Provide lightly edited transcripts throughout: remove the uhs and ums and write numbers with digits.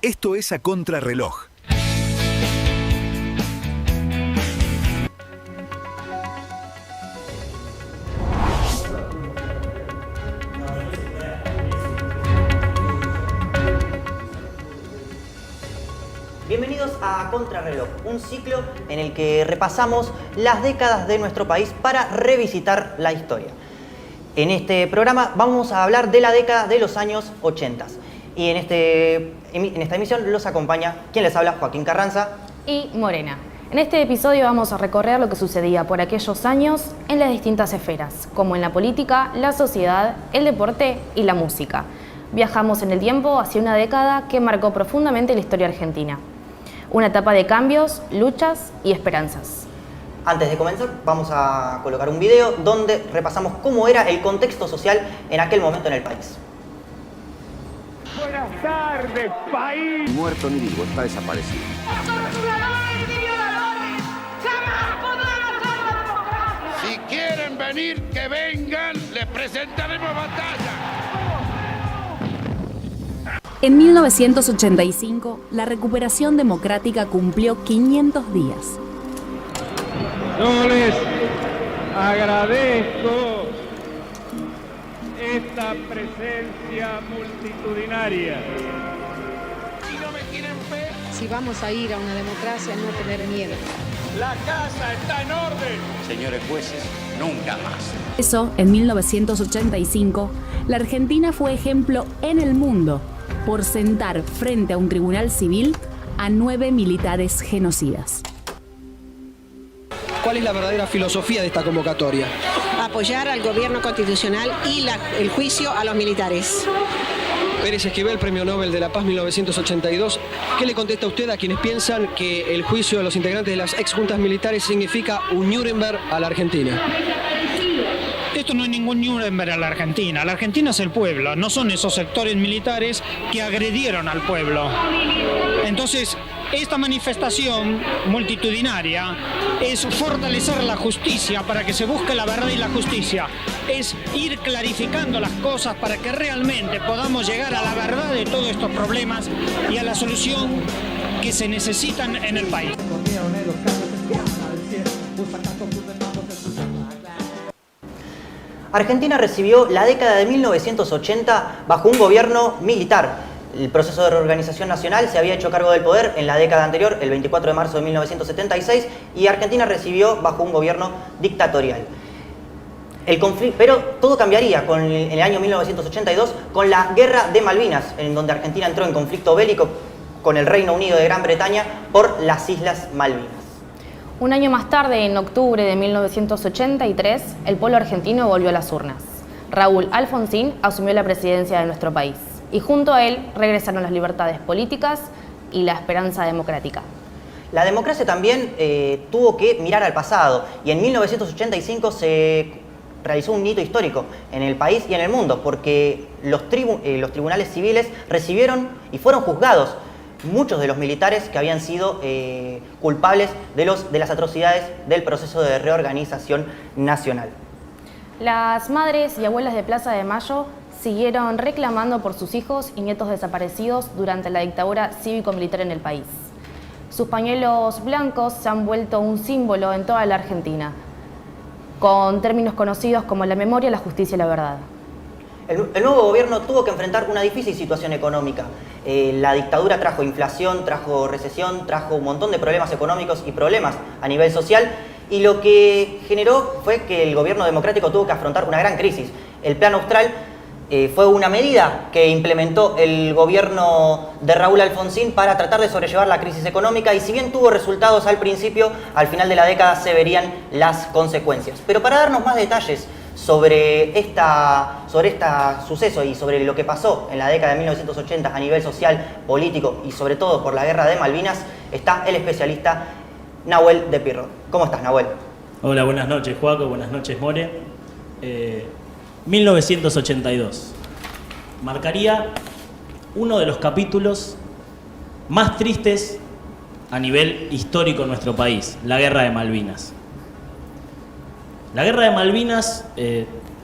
Esto es A Contrarreloj. Bienvenidos a Contrarreloj, un ciclo en el que repasamos las décadas de nuestro país para revisitar la historia. En este programa vamos a hablar de la década de los años 80 y en esta emisión los acompaña quien les habla, Joaquín Carranza y Morena. En este episodio vamos a recorrer lo que sucedía por aquellos años en las distintas esferas, como en la política, la sociedad, el deporte y la música. Viajamos en el tiempo hacia una década que marcó profundamente la historia argentina. Una etapa de cambios, luchas y esperanzas. Antes de comenzar, vamos a colocar un video donde repasamos cómo era el contexto social en aquel momento en el país. Buenas tardes, país. Muerto ni vivo, está desaparecido. ¡Torturadores y violadores! ¡Jamás podrán hacer la democracia! Si quieren venir, que vengan, les presentaremos batalla. En 1985, la recuperación democrática cumplió 500 días. Yo les agradezco esta presencia multitudinaria. Si no me tienen fe, si vamos a ir a una democracia, no tener miedo. La casa está en orden. Señores jueces, nunca más. Eso, en 1985, la Argentina fue ejemplo en el mundo por sentar frente a un tribunal civil a 9 militares genocidas. ¿Cuál es la verdadera filosofía de esta convocatoria? Apoyar al gobierno constitucional y el juicio a los militares. Pérez Esquivel, Premio Nobel de la Paz 1982. ¿Qué le contesta usted a quienes piensan que el juicio a los integrantes de las exjuntas militares significa un Nuremberg a la Argentina? Esto no es ningún Nuremberg a la Argentina. La Argentina es el pueblo, no son esos sectores militares que agredieron al pueblo. Entonces, esta manifestación multitudinaria es fortalecer la justicia para que se busque la verdad y la justicia. Es ir clarificando las cosas para que realmente podamos llegar a la verdad de todos estos problemas y a la solución que se necesitan en el país. Argentina recibió la década de 1980 bajo un gobierno militar. El proceso de reorganización nacional se había hecho cargo del poder en la década anterior, el 24 de marzo de 1976, y Argentina recibió bajo un gobierno dictatorial. Pero todo cambiaría en el año 1982 con la Guerra de Malvinas, en donde Argentina entró en conflicto bélico con el Reino Unido de Gran Bretaña por las Islas Malvinas. Un año más tarde, en octubre de 1983, el pueblo argentino volvió a las urnas. Raúl Alfonsín asumió la presidencia de nuestro país y junto a él regresaron las libertades políticas y la esperanza democrática. La democracia también tuvo que mirar al pasado y en 1985 se realizó un hito histórico en el país y en el mundo porque los tribunales civiles recibieron y fueron juzgados muchos de los militares que habían sido culpables de las atrocidades del proceso de reorganización nacional. Las madres y abuelas de Plaza de Mayo siguieron reclamando por sus hijos y nietos desaparecidos durante la dictadura cívico-militar en el país. Sus pañuelos blancos se han vuelto un símbolo en toda la Argentina, con términos conocidos como la memoria, la justicia y la verdad. El nuevo gobierno tuvo que enfrentar una difícil situación económica. La dictadura trajo inflación, trajo recesión, trajo un montón de problemas económicos y problemas a nivel social y lo que generó fue que el gobierno democrático tuvo que afrontar una gran crisis. El Plan Austral fue una medida que implementó el gobierno de Raúl Alfonsín para tratar de sobrellevar la crisis económica y si bien tuvo resultados al principio, al final de la década se verían las consecuencias. Pero para darnos más detalles sobre este suceso y sobre lo que pasó en la década de 1980 a nivel social, político y sobre todo por la Guerra de Malvinas, está el especialista Nahuel de Pirro. ¿Cómo estás, Nahuel? Hola, buenas noches, Joaco, buenas noches, More. 1982 marcaría uno de los capítulos más tristes a nivel histórico en nuestro país, la Guerra de Malvinas. La Guerra de Malvinas,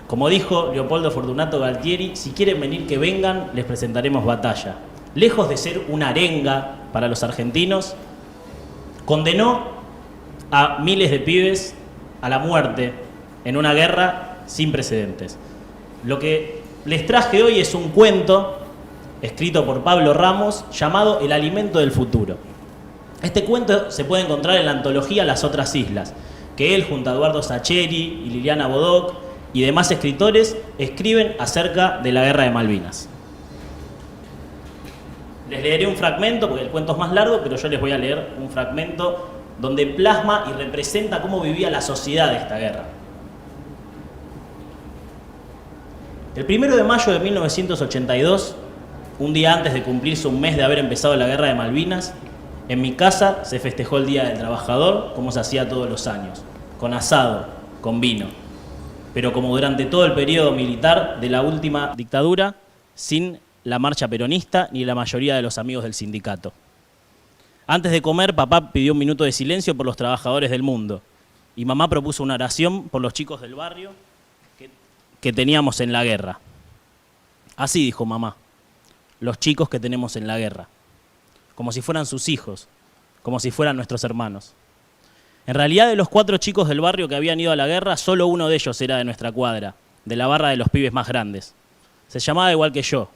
como dijo Leopoldo Fortunato Galtieri, si quieren venir que vengan, les presentaremos batalla. lejos de ser una arenga para los argentinos, condenó a miles de pibes a la muerte en una guerra sin precedentes. Lo que les traje hoy es un cuento escrito por Pablo Ramos llamado El alimento del futuro. Este cuento se puede encontrar en la antología Las otras islas, que él junto a Eduardo Sacheri y Liliana Bodoc y demás escritores escriben acerca de la Guerra de Malvinas. Les leeré un fragmento, porque el cuento es más largo, pero yo les voy a leer un fragmento donde plasma y representa cómo vivía la sociedad de esta guerra. El 1 de mayo de 1982, un día antes de cumplirse un mes de haber empezado la Guerra de Malvinas, en mi casa se festejó el Día del Trabajador, como se hacía todos los años, con asado, con vino, pero como durante todo el periodo militar de la última dictadura, sin la marcha peronista ni la mayoría de los amigos del sindicato. Antes de comer, papá pidió un minuto de silencio por los trabajadores del mundo y mamá propuso una oración por los chicos del barrio que teníamos en la guerra. Así dijo mamá, los chicos que tenemos en la guerra, como si fueran sus hijos, como si fueran nuestros hermanos. En realidad, de los 4 chicos del barrio que habían ido a la guerra, solo uno de ellos era de nuestra cuadra, de la barra de los pibes más grandes. Se llamaba igual que yo,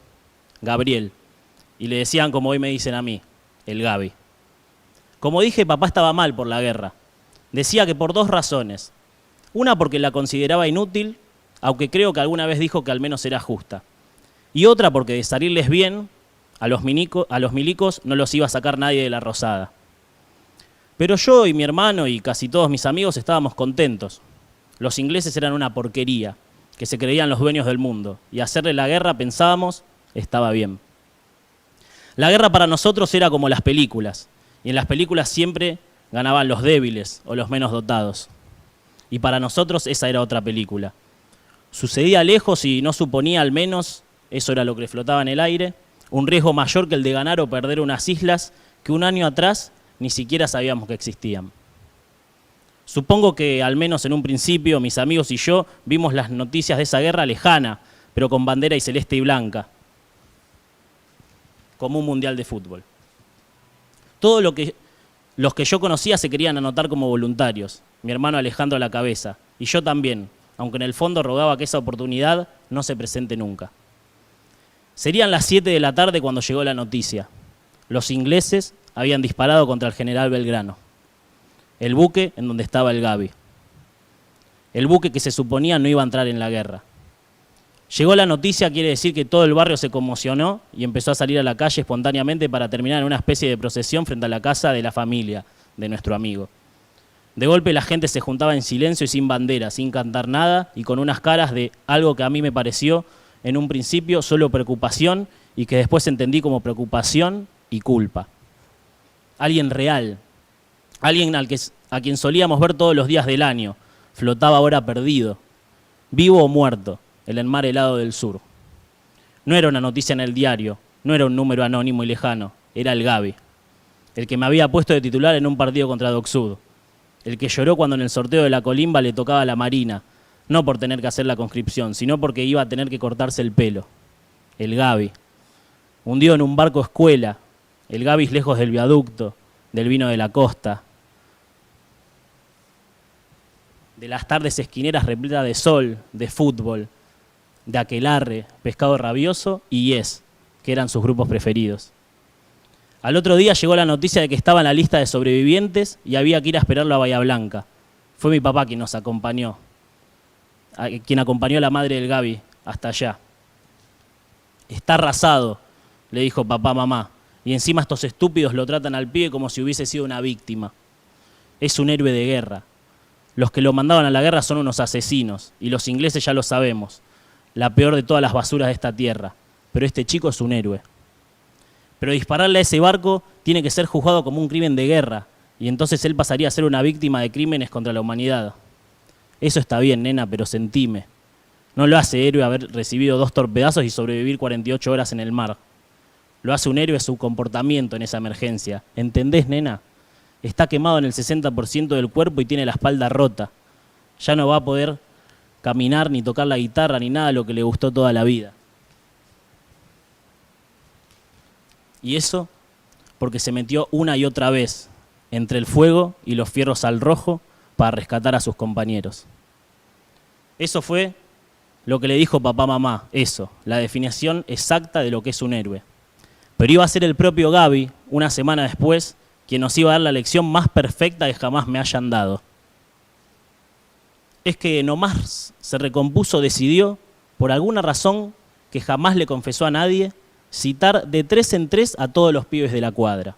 Gabriel, y le decían como hoy me dicen a mí, el Gaby. Como dije, papá estaba mal por la guerra. Decía que por 2 razones. Una porque la consideraba inútil, aunque creo que alguna vez dijo que al menos era justa. Y otra porque de salirles bien, a los milicos no los iba a sacar nadie de la Rosada. Pero yo y mi hermano y casi todos mis amigos estábamos contentos. Los ingleses eran una porquería, que se creían los dueños del mundo, y hacerle la guerra, pensábamos, estaba bien. La guerra para nosotros era como las películas, y en las películas siempre ganaban los débiles o los menos dotados. Y para nosotros esa era otra película. Sucedía lejos y no suponía, al menos, eso era lo que flotaba en el aire, un riesgo mayor que el de ganar o perder unas islas que un año atrás ni siquiera sabíamos que existían. Supongo que, al menos en un principio, mis amigos y yo vimos las noticias de esa guerra lejana, pero con bandera y celeste y blanca, como un mundial de fútbol. Todo los que yo conocía se querían anotar como voluntarios, mi hermano Alejandro a la cabeza, y yo también, aunque en el fondo rogaba que esa oportunidad no se presente nunca. Serían las 7 de la tarde cuando llegó la noticia. Los ingleses habían disparado contra el general Belgrano, el buque en donde estaba el Gaby, el buque que se suponía no iba a entrar en la guerra. Llegó la noticia, quiere decir que todo el barrio se conmocionó y empezó a salir a la calle espontáneamente para terminar en una especie de procesión frente a la casa de la familia de nuestro amigo. De golpe la gente se juntaba en silencio y sin bandera, sin cantar nada y con unas caras de algo que a mí me pareció en un principio solo preocupación y que después entendí como preocupación y culpa. Alguien real, alguien a quien solíamos ver todos los días del año, flotaba ahora perdido, vivo o muerto, en el mar helado del sur. No era una noticia en el diario, no era un número anónimo y lejano, era el Gaby, el que me había puesto de titular en un partido contra Doc Sud, el que lloró cuando en el sorteo de la colimba le tocaba la Marina, no por tener que hacer la conscripción, sino porque iba a tener que cortarse el pelo. El Gaby, hundido en un barco escuela, el Gaby lejos del viaducto, del vino de la costa, de las tardes esquineras repletas de sol, de fútbol, de aquelarre, pescado rabioso y yes, que eran sus grupos preferidos. Al otro día llegó la noticia de que estaba en la lista de sobrevivientes y había que ir a esperarlo a Bahía Blanca. Fue mi papá quien nos acompañó, quien acompañó a la madre del Gaby hasta allá. Está arrasado, le dijo papá a mamá, y encima estos estúpidos lo tratan al pibe como si hubiese sido una víctima. Es un héroe de guerra. Los que lo mandaban a la guerra son unos asesinos, y los ingleses ya lo sabemos, la peor de todas las basuras de esta tierra, pero este chico es un héroe. Pero dispararle a ese barco tiene que ser juzgado como un crimen de guerra, y entonces él pasaría a ser una víctima de crímenes contra la humanidad. Eso está bien, nena, pero sentime. No lo hace héroe haber recibido 2 torpedazos y sobrevivir 48 horas en el mar. Lo hace un héroe su comportamiento en esa emergencia. ¿Entendés, nena? Está quemado en el 60% del cuerpo y tiene la espalda rota. Ya no va a poder caminar, ni tocar la guitarra, ni nada de lo que le gustó toda la vida. Y eso porque se metió una y otra vez entre el fuego y los fierros al rojo para rescatar a sus compañeros. Eso fue lo que le dijo papá mamá, eso, la definición exacta de lo que es un héroe. Pero iba a ser el propio Gaby, una semana después, quien nos iba a dar la lección más perfecta que jamás me hayan dado. Es que nomás se recompuso, decidió, por alguna razón que jamás le confesó a nadie, citar de 3 en 3 a todos los pibes de la cuadra.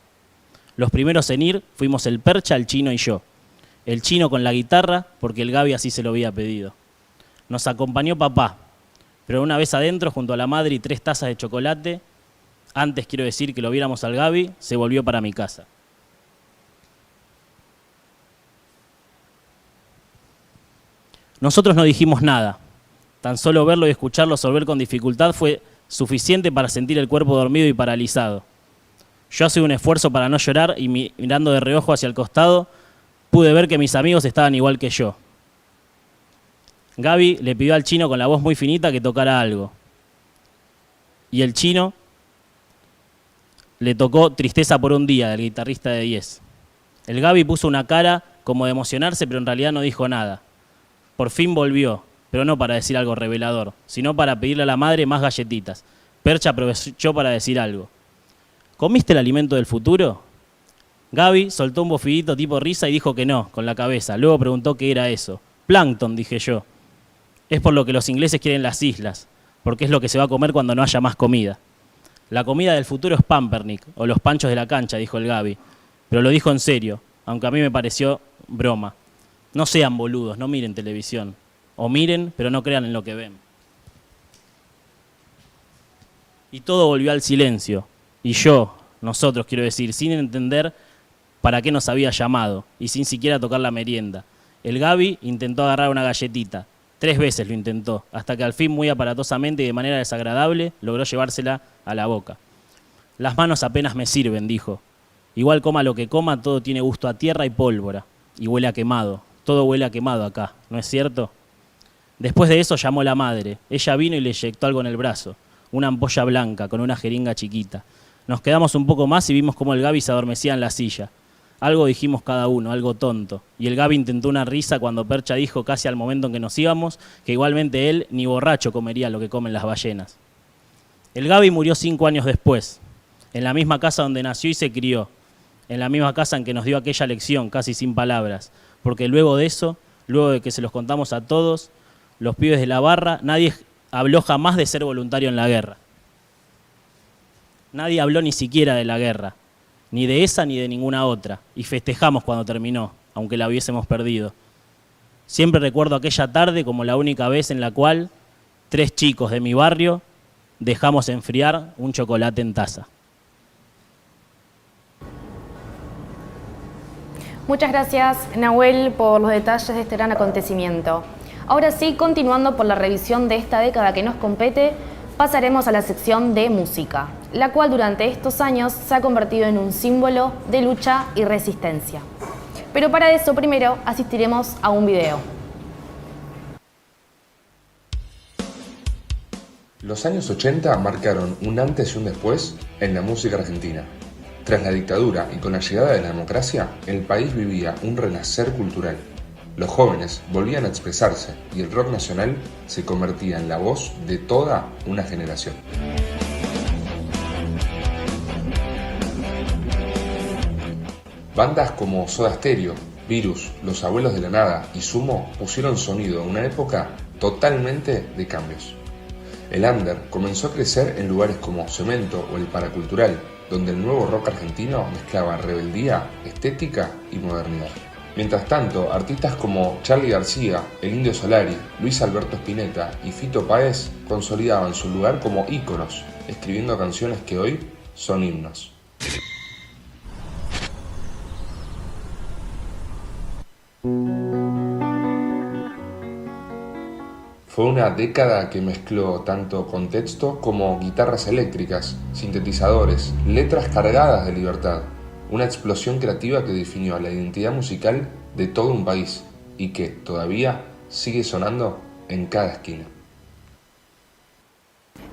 Los primeros en ir fuimos el Percha, el Chino y yo. El Chino con la guitarra, porque el Gaby así se lo había pedido. Nos acompañó papá, pero una vez adentro, junto a la madre y 3 tazas de chocolate, antes quiero decir que lo viéramos al Gaby, se volvió para mi casa. Nosotros no dijimos nada. Tan solo verlo y escucharlo sorber con dificultad fue suficiente para sentir el cuerpo dormido y paralizado. Yo hacía un esfuerzo para no llorar y mirando de reojo hacia el costado, pude ver que mis amigos estaban igual que yo. Gaby le pidió al Chino con la voz muy finita que tocara algo. Y el Chino le tocó Tristeza por un día, del guitarrista de 10. El Gaby puso una cara como de emocionarse, pero en realidad no dijo nada. Por fin volvió, pero no para decir algo revelador, sino para pedirle a la madre más galletitas. Percha aprovechó para decir algo. ¿Comiste el alimento del futuro? Gaby soltó un bofidito tipo risa y dijo que no, con la cabeza. Luego preguntó qué era eso. Plancton, dije yo. Es por lo que los ingleses quieren las islas, porque es lo que se va a comer cuando no haya más comida. La comida del futuro es Pampernick, o los panchos de la cancha, dijo el Gaby. Pero lo dijo en serio, aunque a mí me pareció broma. No sean boludos, no miren televisión. O miren, pero no crean en lo que ven. Y todo volvió al silencio. Y nosotros quiero decir, sin entender para qué nos había llamado, y sin siquiera tocar la merienda. El Gaby intentó agarrar una galletita. 3 veces lo intentó, hasta que al fin, muy aparatosamente y de manera desagradable, logró llevársela a la boca. Las manos apenas me sirven, dijo. Igual coma lo que coma, todo tiene gusto a tierra y pólvora. Y huele a quemado. Todo huele a quemado acá, ¿no es cierto? Después de eso llamó la madre. Ella vino y le inyectó algo en el brazo. Una ampolla blanca con una jeringa chiquita. Nos quedamos un poco más y vimos cómo el Gaby se adormecía en la silla. Algo dijimos cada uno, algo tonto. Y el Gaby intentó una risa cuando Percha dijo casi al momento en que nos íbamos que igualmente él ni borracho comería lo que comen las ballenas. El Gaby murió 5 años después, en la misma casa donde nació y se crió, en la misma casa en que nos dio aquella lección, casi sin palabras, porque luego de eso, luego de que se los contamos a todos, los pibes de la barra, nadie habló jamás de ser voluntario en la guerra. Nadie habló ni siquiera de la guerra, ni de esa ni de ninguna otra, y festejamos cuando terminó, aunque la hubiésemos perdido. Siempre recuerdo aquella tarde como la única vez en la cual 3 chicos de mi barrio dejamos enfriar un chocolate en taza. Muchas gracias, Nahuel, por los detalles de este gran acontecimiento. Ahora sí, continuando por la revisión de esta década que nos compete, pasaremos a la sección de música, la cual durante estos años se ha convertido en un símbolo de lucha y resistencia. Pero para eso primero asistiremos a un video. Los años 80 marcaron un antes y un después en la música argentina. Tras la dictadura y con la llegada de la democracia, el país vivía un renacer cultural. Los jóvenes volvían a expresarse y el rock nacional se convertía en la voz de toda una generación. Bandas como Soda Stereo, Virus, Los Abuelos de la Nada y Sumo pusieron sonido a una época totalmente de cambios. El under comenzó a crecer en lugares como Cemento o el Paracultural, donde el nuevo rock argentino mezclaba rebeldía, estética y modernidad. Mientras tanto, artistas como Charly García, El Indio Solari, Luis Alberto Spinetta y Fito Páez consolidaban su lugar como íconos, escribiendo canciones que hoy son himnos. Fue una década que mezcló tanto contexto como guitarras eléctricas, sintetizadores, letras cargadas de libertad. Una explosión creativa que definió la identidad musical de todo un país y que todavía sigue sonando en cada esquina.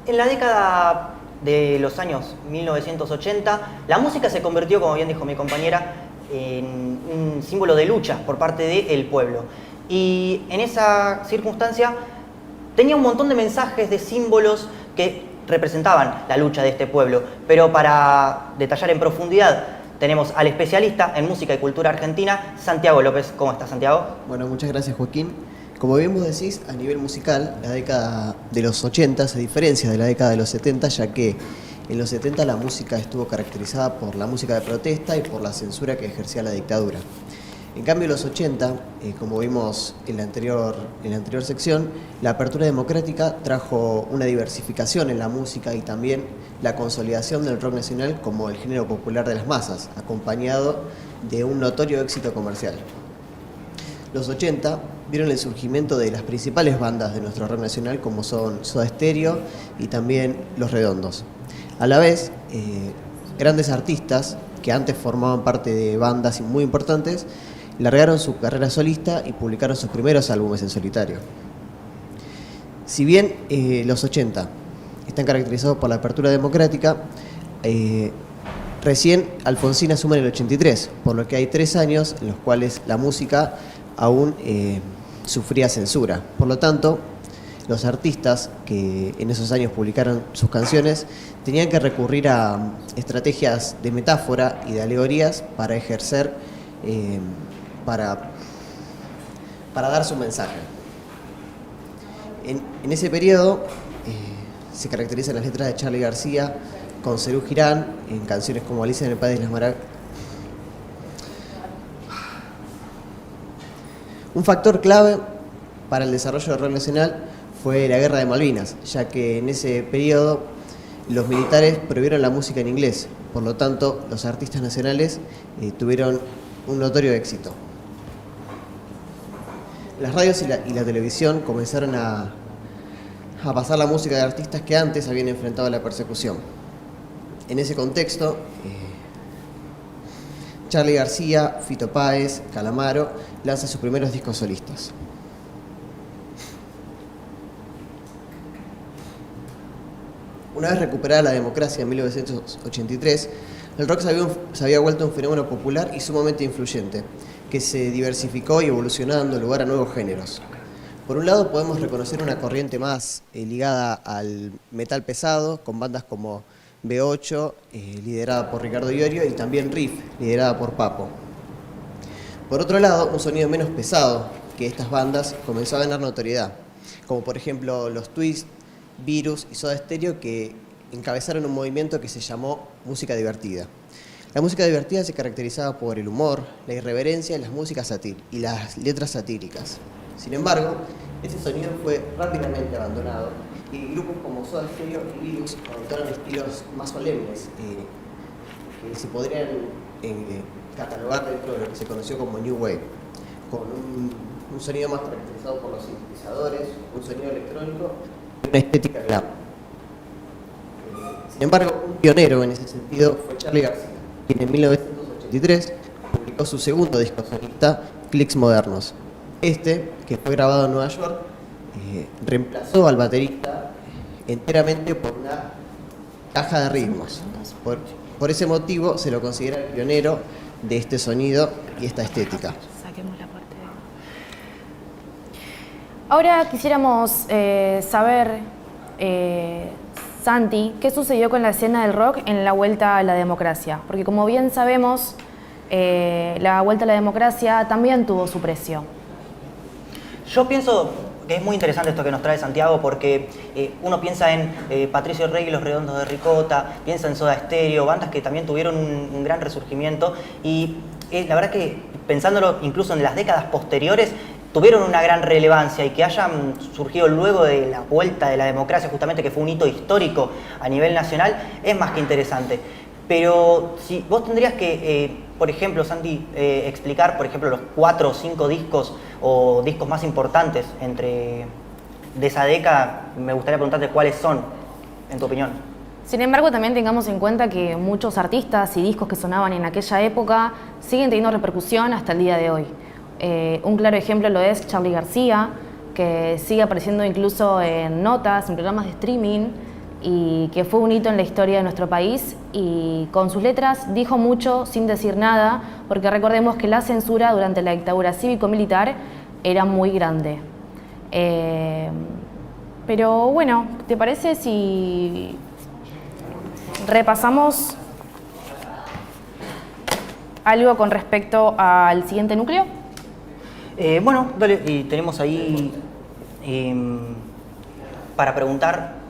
En la década de los años 1980, la música se convirtió, como bien dijo mi compañera, en un símbolo de lucha por parte del pueblo. Y en esa circunstancia tenía un montón de mensajes, de símbolos que representaban la lucha de este pueblo. Pero para detallar en profundidad, tenemos al especialista en música y cultura argentina, Santiago López. ¿Cómo estás, Santiago? Bueno, muchas gracias, Joaquín. Como bien vos decís, a nivel musical, la década de los 80 se diferencia de la década de los 70, ya que en los 70 la música estuvo caracterizada por la música de protesta y por la censura que ejercía la dictadura. En cambio, en los 80, como vimos en la anterior sección, la apertura democrática trajo una diversificación en la música y también la consolidación del rock nacional como el género popular de las masas, acompañado de un notorio éxito comercial. Los 80 vieron el surgimiento de las principales bandas de nuestro rock nacional, como son Soda Stereo y también Los Redondos. A la vez, grandes artistas que antes formaban parte de bandas muy importantes largaron su carrera solista y publicaron sus primeros álbumes en solitario. Si bien los 80 están caracterizados por la apertura democrática, recién Alfonsín asume en el 83, por lo que hay 3 años en los cuales la música aún sufría censura. Por lo tanto, los artistas que en esos años publicaron sus canciones tenían que recurrir a estrategias de metáfora y de alegorías para ejercer, para dar su mensaje. En ese periodo se caracterizan las letras de Charly García con Serú Girán en canciones como Alicia en el País de las Maravillas. Un factor clave para el desarrollo del rock nacional fue la Guerra de Malvinas, ya que en ese periodo los militares prohibieron la música en inglés, por lo tanto los artistas nacionales tuvieron un notorio éxito. Las radios y la televisión comenzaron a pasar la música de artistas que antes habían enfrentado la persecución. En ese contexto, Charly García, Fito Páez, Calamaro lanzan sus primeros discos solistas. Una vez recuperada la democracia en 1983, el rock se había vuelto un fenómeno popular y sumamente influyente, que se diversificó y evolucionó dando lugar a nuevos géneros. Por un lado podemos reconocer una corriente más ligada al metal pesado, con bandas como B8, liderada por Ricardo Iorio, y también Riff, liderada por Papo. Por otro lado, un sonido menos pesado que estas bandas comenzó a ganar notoriedad, como por ejemplo los Twist, Virus y Soda Stereo, que encabezaron un movimiento que se llamó música divertida. La música divertida se caracterizaba por el humor, la irreverencia y las letras satíricas. Sin embargo, este sonido fue rápidamente abandonado y grupos como Soda Stereo y Virus adoptaron estilos más solemnes que se podrían catalogar dentro de lo que se conoció como New Wave, con un sonido más caracterizado por los sintetizadores, un sonido electrónico y una estética glam. Sin embargo, un pionero en ese sentido fue Charly García, quien en 1983 publicó su segundo disco solista, Clicks Modernos. Que fue grabado en Nueva York, reemplazó al baterista enteramente por una caja de ritmos. Por ese motivo se lo considera el pionero de este sonido y esta estética. Ahora quisiéramos saber, Santi, ¿qué sucedió con la escena del rock en la vuelta a la democracia? Porque como bien sabemos, la vuelta a la democracia también tuvo su precio. Yo pienso que es muy interesante esto que nos trae Santiago, porque uno piensa en Patricio Rey y Los Redondos de Ricota, piensa en Soda Stereo, bandas que también tuvieron un gran resurgimiento, y la verdad que pensándolo incluso en las décadas posteriores, tuvieron una gran relevancia, y que hayan surgido luego de la vuelta de la democracia, justamente, que fue un hito histórico a nivel nacional, es más que interesante. Pero si vos tendrías que, por ejemplo, Santi, explicar, por ejemplo, los 4 o 5 discos o discos más importantes de esa década, me gustaría preguntarte cuáles son, en tu opinión. Sin embargo, también tengamos en cuenta que muchos artistas y discos que sonaban en aquella época siguen teniendo repercusión hasta el día de hoy. Un claro ejemplo lo es Charly García, que sigue apareciendo incluso en notas, en programas de streaming, y que fue un hito en la historia de nuestro país, y con sus letras dijo mucho sin decir nada, porque recordemos que la censura durante la dictadura cívico-militar era muy grande. Pero bueno, ¿te parece si repasamos algo con respecto al siguiente núcleo? Bueno, dale, y tenemos ahí para preguntar.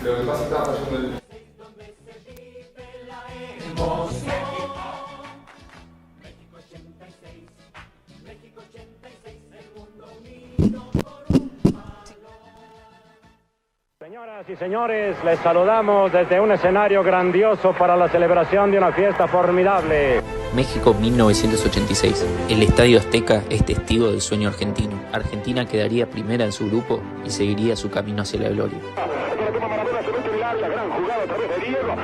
Lo que pasa es que estaba fallando el... Señoras y señores, les saludamos desde un escenario grandioso para la celebración de una fiesta formidable. México 1986. El Estadio Azteca es testigo del sueño argentino. Argentina quedaría primera en su grupo y seguiría su camino hacia la gloria. La gran jugada a través de Diego.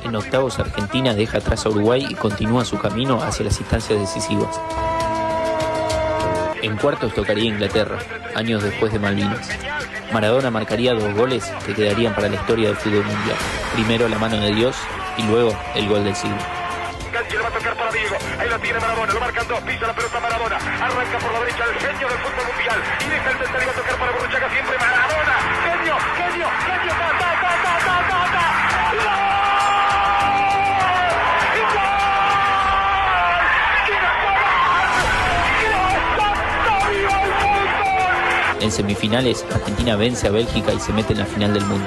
En octavos, Argentina deja atrás a Uruguay y continúa su camino hacia las instancias decisivas. En cuartos tocaría Inglaterra, años después de Malvinas. Maradona marcaría 2 goles que quedarían para la historia del fútbol mundial. Primero la mano de Dios y luego el gol del siglo. Le va a tocar para Diego, ahí lo tiene Maradona, lo marcan 2, pisa la pelota Maradona, arranca por la derecha el genio del fútbol mundial y deja el centro y va a tocar para Burruchaga siempre Maradona, genio, genio, genio, ta, ta, ta, ta, ta, ta, ta. En semifinales, Argentina vence a Bélgica y se mete en la final del mundo.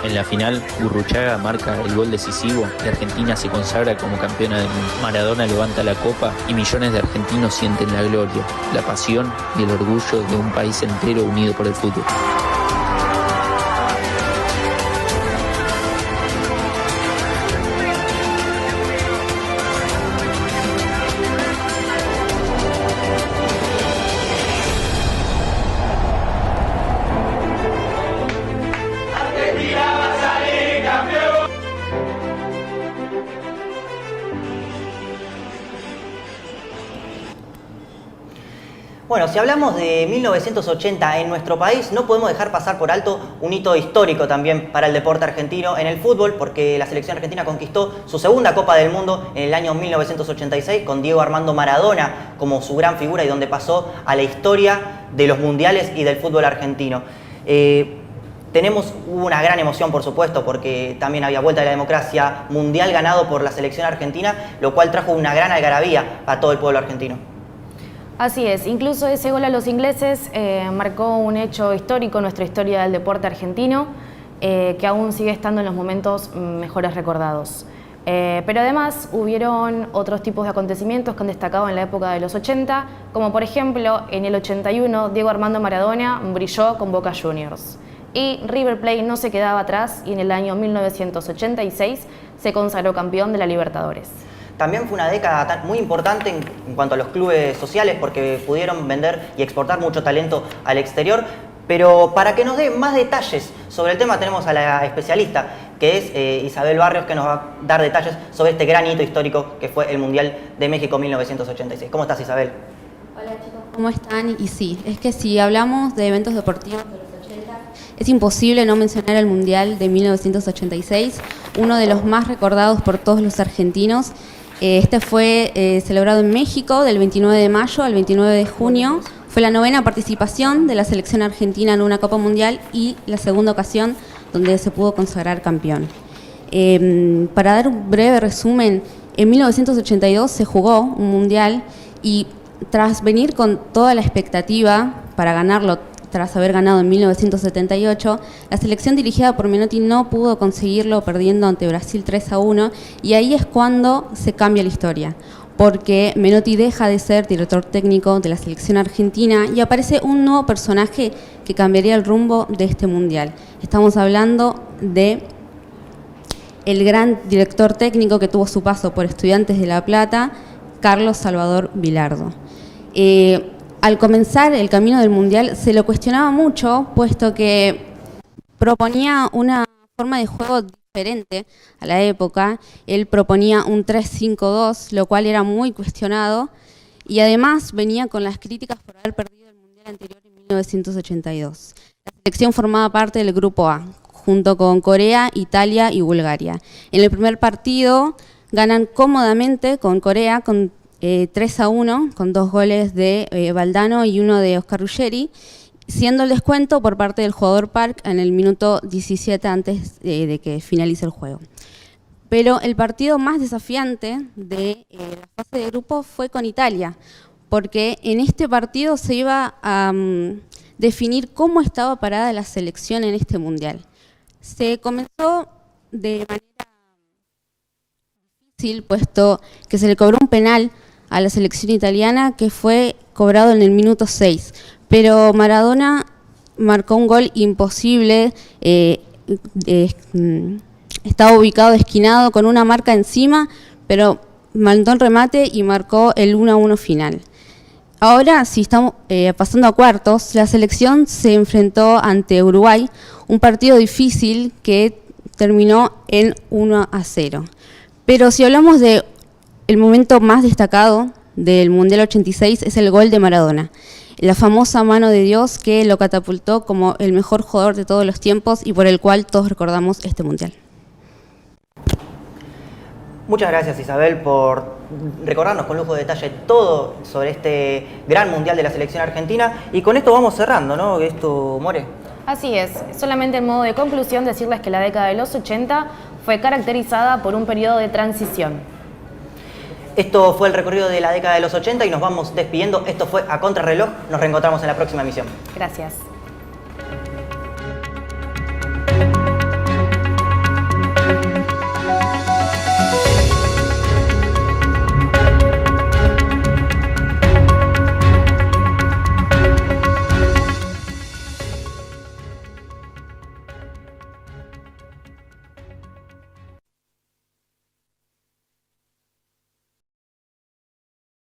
En la final, Burruchaga marca el gol decisivo y Argentina se consagra como campeona del mundo. Maradona levanta la copa y millones de argentinos sienten la gloria, la pasión y el orgullo de un país entero unido por el fútbol. Bueno, si hablamos de 1980 en nuestro país, no podemos dejar pasar por alto un hito histórico también para el deporte argentino en el fútbol, porque la selección argentina conquistó su segunda Copa del Mundo en el año 1986 con Diego Armando Maradona como su gran figura y donde pasó a la historia de los mundiales y del fútbol argentino. Hubo una gran emoción, por supuesto, porque también había vuelta de la democracia, mundial ganado por la selección argentina, lo cual trajo una gran algarabía a todo el pueblo argentino. Así es, incluso ese gol a los ingleses marcó un hecho histórico en nuestra historia del deporte argentino, que aún sigue estando en los momentos mejores recordados. Pero además hubieron otros tipos de acontecimientos que han destacado en la época de los 80, como por ejemplo en el 81 Diego Armando Maradona brilló con Boca Juniors. Y River Plate no se quedaba atrás y en el año 1986 se consagró campeón de la Libertadores. También fue una década muy importante en cuanto a los clubes sociales porque pudieron vender y exportar mucho talento al exterior. Pero para que nos dé más detalles sobre el tema tenemos a la especialista, que es Isabel Barrios, que nos va a dar detalles sobre este gran hito histórico que fue el Mundial de México 1986. ¿Cómo estás, Isabel? Hola chicos, ¿cómo están? Y sí, es que si hablamos de eventos deportivos de los 80, es imposible no mencionar el Mundial de 1986, uno de los más recordados por todos los argentinos. Este fue celebrado en México del 29 de mayo al 29 de junio. Fue la 9ª participación de la selección argentina en una Copa Mundial y la segunda ocasión donde se pudo consagrar campeón. Para dar un breve resumen, en 1982 se jugó un Mundial y tras venir con toda la expectativa para ganarlo, tras haber ganado en 1978, la selección dirigida por Menotti no pudo conseguirlo, perdiendo ante Brasil 3-1, y ahí es cuando se cambia la historia. porque Menotti deja de ser director técnico de la selección argentina y aparece un nuevo personaje que cambiaría el rumbo de este mundial. Estamos hablando de el gran director técnico que tuvo su paso por Estudiantes de La Plata, Carlos Salvador Vilardo. Al comenzar el camino del mundial se lo cuestionaba mucho, puesto que proponía una forma de juego diferente a la época. Él proponía un 3-5-2, lo cual era muy cuestionado, y además venía con las críticas por haber perdido el mundial anterior en 1982. La selección formaba parte del grupo A, junto con Corea, Italia y Bulgaria. En el primer partido ganan cómodamente con Corea con 3-1, con 2 goles de Valdano y 1 de Oscar Ruggeri, siendo el descuento por parte del jugador Park en el minuto 17 antes de que finalice el juego. Pero el partido más desafiante de la fase de grupo fue con Italia, porque en este partido se iba a definir cómo estaba parada la selección en este mundial. Se comenzó de manera difícil, puesto que se le cobró un penal a la selección italiana que fue cobrado en el minuto 6, pero Maradona marcó un gol imposible, estaba ubicado esquinado con una marca encima, pero mandó el remate y marcó el 1-1 final. Ahora, si estamos pasando a cuartos, la selección se enfrentó ante Uruguay, un partido difícil que terminó en 1-0. Pero si hablamos de el momento más destacado del Mundial 86 es el gol de Maradona, la famosa mano de Dios que lo catapultó como el mejor jugador de todos los tiempos y por el cual todos recordamos este Mundial. Muchas gracias, Isabel, por recordarnos con lujo de detalle todo sobre este gran mundial de la selección argentina. Y con esto vamos cerrando, ¿no? Esto, More. Así es. Solamente en modo de conclusión decirles que la década de los 80 fue caracterizada por un periodo de transición. Esto fue el recorrido de la década de los 80 y nos vamos despidiendo. Esto fue A Contrarreloj. Nos reencontramos en la próxima emisión. Gracias.